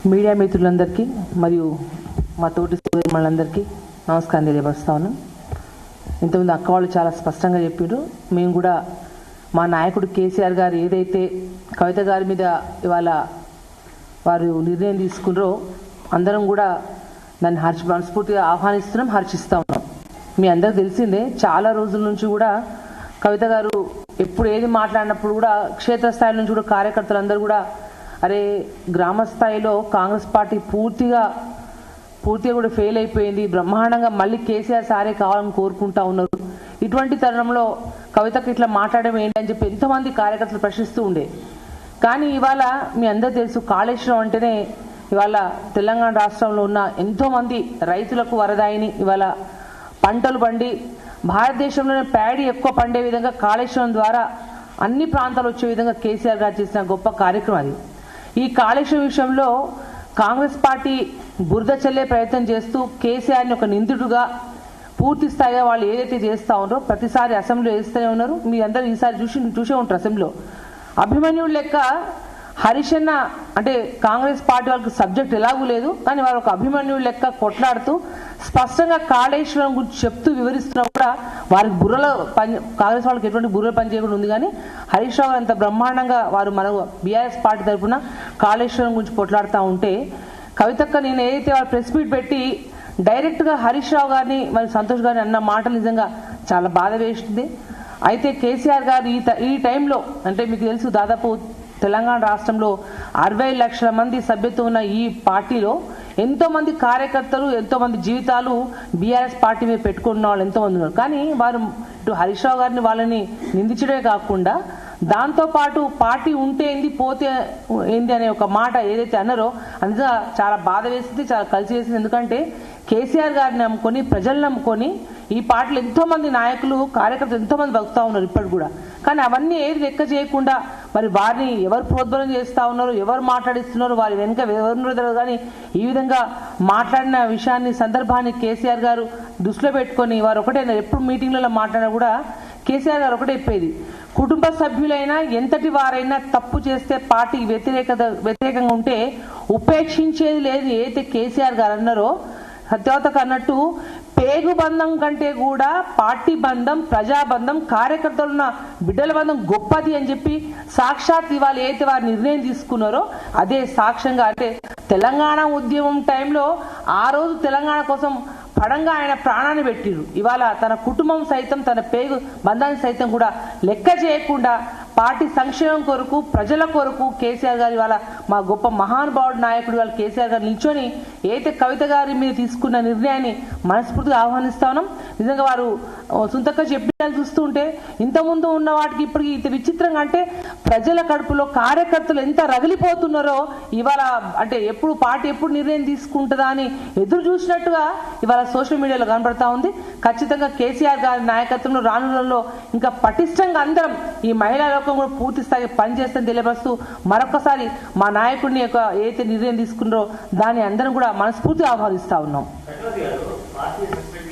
Media మిత్రులందరికీ మరియు మా తోటి సోదరులందరికీ నమస్కారం తెలియపరుస్తా ఉన్నాం. ఇంతకుముందు అక్క వాళ్ళు చాలా స్పష్టంగా చెప్పారు. మేము కూడా మా నాయకుడు కేసీఆర్ గారు ఏదైతే కవిత గారి మీద ఇవాళ వారు నిర్ణయం తీసుకున్నారో అందరం కూడా దాన్ని మనస్ఫూర్తిగా ఆహ్వానిస్తున్నాం, హర్షిస్తూ ఉన్నాం. మీ అందరికి తెలిసిందే, చాలా రోజుల నుంచి కూడా కవిత గారు ఎప్పుడు ఏది మాట్లాడినప్పుడు కూడా క్షేత్రస్థాయి నుంచి కూడా కార్యకర్తలందరూ కూడా అరే గ్రామ స్థాయిలో కాంగ్రెస్ పార్టీ పూర్తిగా కూడా ఫెయిల్ అయిపోయింది, బ్రహ్మాండంగా మళ్ళీ కేసీఆర్ సారే కావాలని కోరుకుంటా ఉన్నారు. ఇటువంటి తరుణంలో కవితకు ఇట్లా మాట్లాడడం ఏంటని చెప్పి ఎంతోమంది కార్యకర్తలు ప్రశ్నిస్తూ ఉండే. కానీ ఇవాళ మీ అందరూ తెలుసు, కాళేశ్వరం అంటేనే ఇవాళ తెలంగాణ రాష్ట్రంలో ఉన్న ఎంతోమంది రైతులకు వరదాయిని. ఇవాళ పంటలు పండి భారతదేశంలోనే ప్యాడీ ఎక్కువ పండే విధంగా కాళేశ్వరం ద్వారా అన్ని ప్రాంతాలు వచ్చే విధంగా కేసీఆర్ గారు చేసిన గొప్ప కార్యక్రమం అది. ఈ కాళేశ్వరం విషయంలో కాంగ్రెస్ పార్టీ బురద చల్లే ప్రయత్నం చేస్తూ కేసీఆర్ని ఒక నిందితుడుగా పూర్తి స్థాయిగా వాళ్ళు ఏదైతే చేస్తూ ఉన్నారో ప్రతిసారి అసెంబ్లీలో వేస్తూనే ఉన్నారు. మీ అందరూ ఈసారి చూసే ఉంటారు. అసెంబ్లీలో అభిమన్యుడు లెక్క హరీష్ అన్న అంటే కాంగ్రెస్ పార్టీ వాళ్ళకి సబ్జెక్ట్ ఎలాగూ లేదు, కానీ వారు ఒక అభిమన్యుడు లెక్క కొట్లాడుతూ స్పష్టంగా కాళేశ్వరం గురించి చెప్తూ వివరిస్తున్నా కూడా వారికి బుర్రలో కాంగ్రెస్ వాళ్ళకి ఎటువంటి బుర్రలు పని చేయకుండా ఉంది. కానీ హరీష్ రావు అంత బ్రహ్మాండంగా వారు మన బీఆర్ఎస్ పార్టీ తరఫున కాళేశ్వరం గురించి కొట్లాడుతూ ఉంటే కవితక్క నేను ఏదైతే వాళ్ళు ప్రెస్ మీట్ పెట్టి డైరెక్ట్గా హరీష్ రావు గారిని మరి సంతోష్ గారిని అన్న మాటలు నిజంగా చాలా బాధ వేస్తుంది. అయితే కేసీఆర్ గారు ఈ టైంలో అంటే మీకు తెలుసు, దాదాపు తెలంగాణ రాష్ట్రంలో 60 లక్షల మంది సభ్యత్వం ఉన్న ఈ పార్టీలో ఎంతోమంది కార్యకర్తలు, ఎంతోమంది జీవితాలు బీఆర్ఎస్ పార్టీ మీద పెట్టుకున్న వాళ్ళు ఎంతోమంది ఉన్నారు. కానీ వారు ఇటు హరీష్ రావు గారిని వాళ్ళని నిందించడమే కాకుండా దాంతోపాటు పార్టీ ఉంటే ఏంది పోతే ఏంది అనే ఒక మాట ఏదైతే అన్నారో అందుగా చాలా బాధ వేసింది, చాలా కలిసి వేసింది. ఎందుకంటే కేసీఆర్ గారిని నమ్ముకొని ప్రజలు నమ్ముకొని ఈ పార్టీలో ఎంతోమంది నాయకులు కార్యకర్తలు ఎంతోమంది బతుకుతా ఉన్నారు ఇప్పటికి కూడా. కానీ అవన్నీ ఏది లెక్క చేయకుండా మరి వారిని ఎవరు ప్రోద్బలం చేస్తూ ఉన్నారు, ఎవరు మాట్లాడిస్తున్నారు, వారి వెనుక ఎవరున్నారో తెలియదు. కానీ ఈ విధంగా మాట్లాడిన విషయాన్ని సందర్భాన్ని కేసీఆర్ గారు దృష్టిలో పెట్టుకొని వారు ఒకటే ఎప్పుడు మీటింగ్లలో మాట్లాడినా కూడా కేసీఆర్ గారు ఒకటే చెప్పేది, కుటుంబ సభ్యులైనా ఎంతటి వారైనా తప్పు చేస్తే పార్టీకి వ్యతిరేకంగా ఉంటే ఉపేక్షించేది లేదు. ఏదైతే కేసీఆర్ గారు అన్నారో సత్యవతకు అన్నట్టు పేగు బంధం కంటే కూడా పార్టీ బంధం, ప్రజాబంధం, కార్యకర్తలున్న బిడ్డల బంధం గొప్పది అని చెప్పి సాక్షాత్ ఇవాళ ఏదైతే వారు నిర్ణయం తీసుకున్నారో అదే సాక్ష్యంగా అంటే తెలంగాణ ఉద్యమం టైంలో ఆ రోజు తెలంగాణ కోసం పడంగా ఆయన ప్రాణాన్ని పెట్టిరు. ఇవాళ తన కుటుంబం సైతం తన పేగు బంధాన్ని సైతం కూడా లెక్క చేయకుండా పార్టీ సంక్షేమం కొరకు ప్రజల కొరకు కేసీఆర్ గారు ఇవాళ మా గొప్ప మహానుభావుడు నాయకుడు వాళ్ళ కేసీఆర్ గారు నిల్చొని ఏదైతే కవిత గారి మీద తీసుకున్న నిర్ణయాన్ని మనస్ఫూర్తిగా ఆహ్వానిస్తా ఉన్నాం. నిజంగా వారు సొంతగా చెప్పిన చూస్తూ ఉంటే ఇంతకుముందు ఉన్న వాటికి ఇప్పటికి ఇంత విచిత్రంగా అంటే ప్రజల కడుపులో కార్యకర్తలు ఎంత రగిలిపోతున్నారో ఇవాళ అంటే ఎప్పుడు పార్టీ ఎప్పుడు నిర్ణయం తీసుకుంటుందా అని ఎదురు చూసినట్టుగా ఇవాళ సోషల్ మీడియాలో కనబడతా ఉంది. ఖచ్చితంగా కేసీఆర్ గారి నాయకత్వంలో రానులలో ఇంకా పటిష్టంగా అందరం ఈ మహిళా లోకం కూడా పూర్తి స్థాయిగా పనిచేస్తుందని తెలియపరుస్తూ మరొకసారి మా నాయకుడిని యొక్క ఏదైతే నిర్ణయం తీసుకున్నారో దాన్ని అందరం కూడా మనస్ఫూర్తిగా ఆహ్వానిస్తా ఉన్నాం.